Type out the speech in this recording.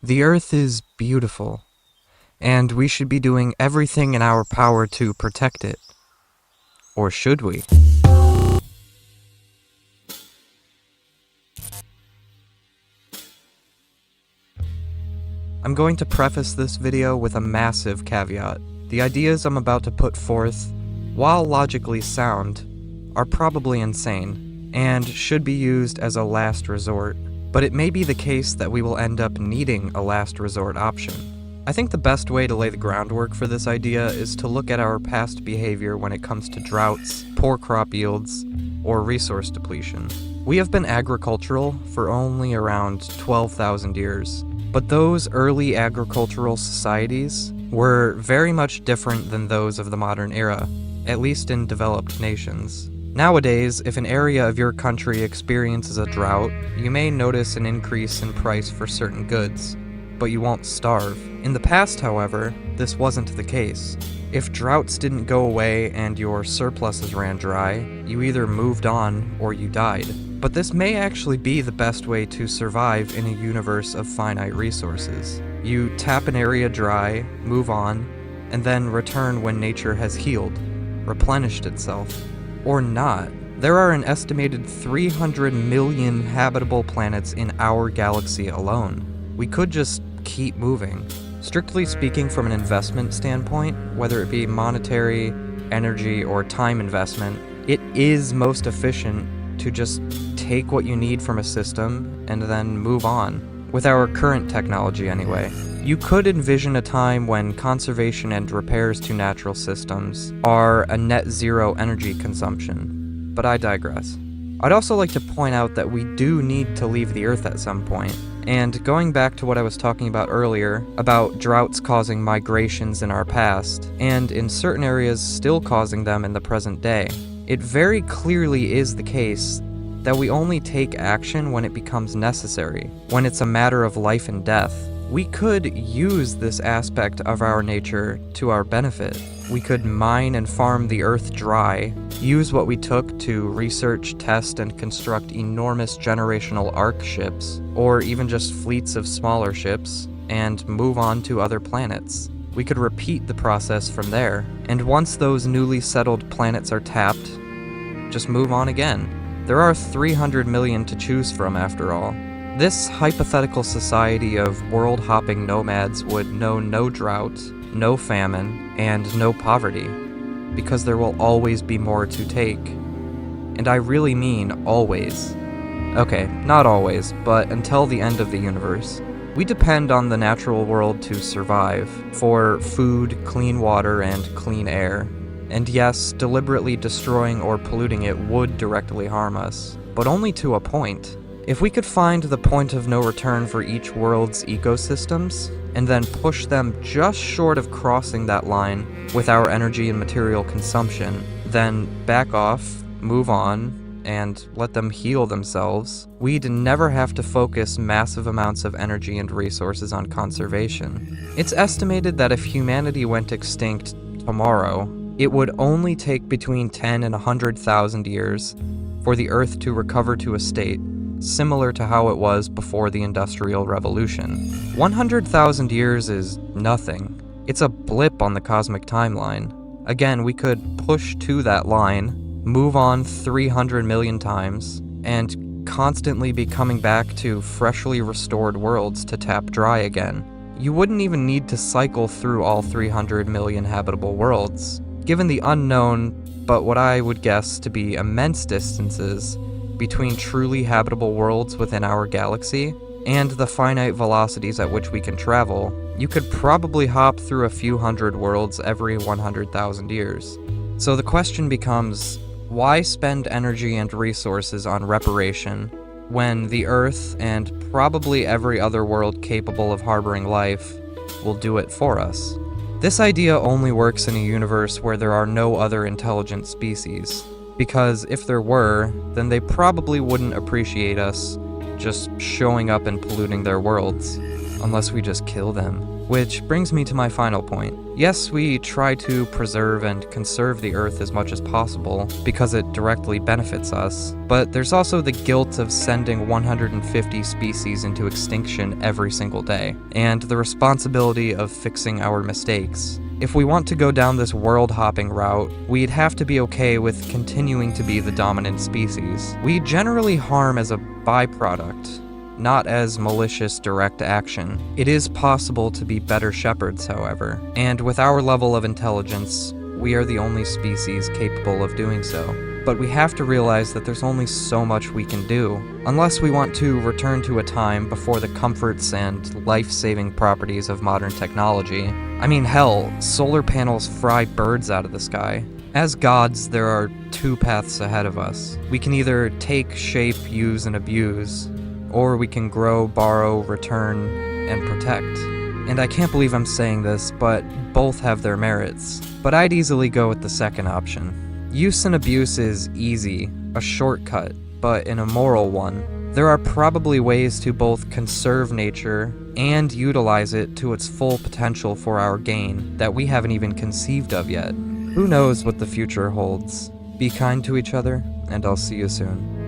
The Earth is beautiful, and we should be doing everything in our power to protect it. Or should we? I'm going to preface this video with a massive caveat. The ideas I'm about to put forth, while logically sound, are probably insane, and should be used as a last resort. But it may be the case that we will end up needing a last resort option. I think the best way to lay the groundwork for this idea is to look at our past behavior when it comes to droughts, poor crop yields, or resource depletion. We have been agricultural for only around 12,000 years, but those early agricultural societies were very much different than those of the modern era, at least in developed nations. Nowadays, if an area of your country experiences a drought, you may notice an increase in price for certain goods, but you won't starve. In the past, however, this wasn't the case. If droughts didn't go away and your surpluses ran dry, you either moved on or you died. But this may actually be the best way to survive in a universe of finite resources. You tap an area dry, move on, and then return when nature has healed, replenished itself. Or not. There are an estimated 300 million habitable planets in our galaxy alone. We could just keep moving. Strictly speaking, from an investment standpoint, whether it be monetary, energy, or time investment, it is most efficient to just take what you need from a system and then move on. With our current technology anyway. You could envision a time when conservation and repairs to natural systems are a net zero energy consumption, but I digress. I'd also like to point out that we do need to leave the Earth at some point. And going back to what I was talking about earlier, about droughts causing migrations in our past, and in certain areas still causing them in the present day, it very clearly is the case that we only take action when it becomes necessary, when it's a matter of life and death. We could use this aspect of our nature to our benefit. We could mine and farm the Earth dry, use what we took to research, test, and construct enormous generational arc ships, or even just fleets of smaller ships, and move on to other planets. We could repeat the process from there, and once those newly settled planets are tapped, just move on again. There are 300 million to choose from after all. This hypothetical society of world-hopping nomads would know no drought, no famine, and no poverty, because there will always be more to take. And I really mean always. Okay, not always, but until the end of the universe. We depend on the natural world to survive, for food, clean water, and clean air. And yes, deliberately destroying or polluting it would directly harm us, but only to a point. If we could find the point of no return for each world's ecosystems, and then push them just short of crossing that line with our energy and material consumption, then back off, move on, and let them heal themselves, we'd never have to focus massive amounts of energy and resources on conservation. It's estimated that if humanity went extinct tomorrow, it would only take between 10 and 100,000 years for the Earth to recover to a state similar to how it was before the Industrial Revolution. 100,000 years is nothing. It's a blip on the cosmic timeline. Again, we could push to that line, move on 300 million times, and constantly be coming back to freshly restored worlds to tap dry again. You wouldn't even need to cycle through all 300 million habitable worlds. Given the unknown, but what I would guess to be immense distances between truly habitable worlds within our galaxy, and the finite velocities at which we can travel, you could probably hop through a few hundred worlds every 100,000 years. So the question becomes, why spend energy and resources on reparation when the Earth, and probably every other world capable of harboring life, will do it for us? This idea only works in a universe where there are no other intelligent species, because if there were, then they probably wouldn't appreciate us just showing up and polluting their worlds. unless we just kill them. Which brings me to my final point. Yes, we try to preserve and conserve the Earth as much as possible because it directly benefits us, but there's also the guilt of sending 150 species into extinction every single day, and the responsibility of fixing our mistakes. If we want to go down this world-hopping route, we'd have to be okay with continuing to be the dominant species. We generally harm as a byproduct, not as malicious direct action. It is possible to be better shepherds, however, and with our level of intelligence, we are the only species capable of doing so. But we have to realize that there's only so much we can do, unless we want to return to a time before the comforts and life-saving properties of modern technology. I mean, hell, solar panels fry birds out of the sky. As gods, there are two paths ahead of us. We can either take, shape, use, and abuse, or we can grow, borrow, return, and protect. And I can't believe I'm saying this, but both have their merits. But I'd easily go with the second option. Use and abuse is easy, a shortcut, but an immoral one. There are probably ways to both conserve nature and utilize it to its full potential for our gain that we haven't even conceived of yet. Who knows what the future holds? Be kind to each other, and I'll see you soon.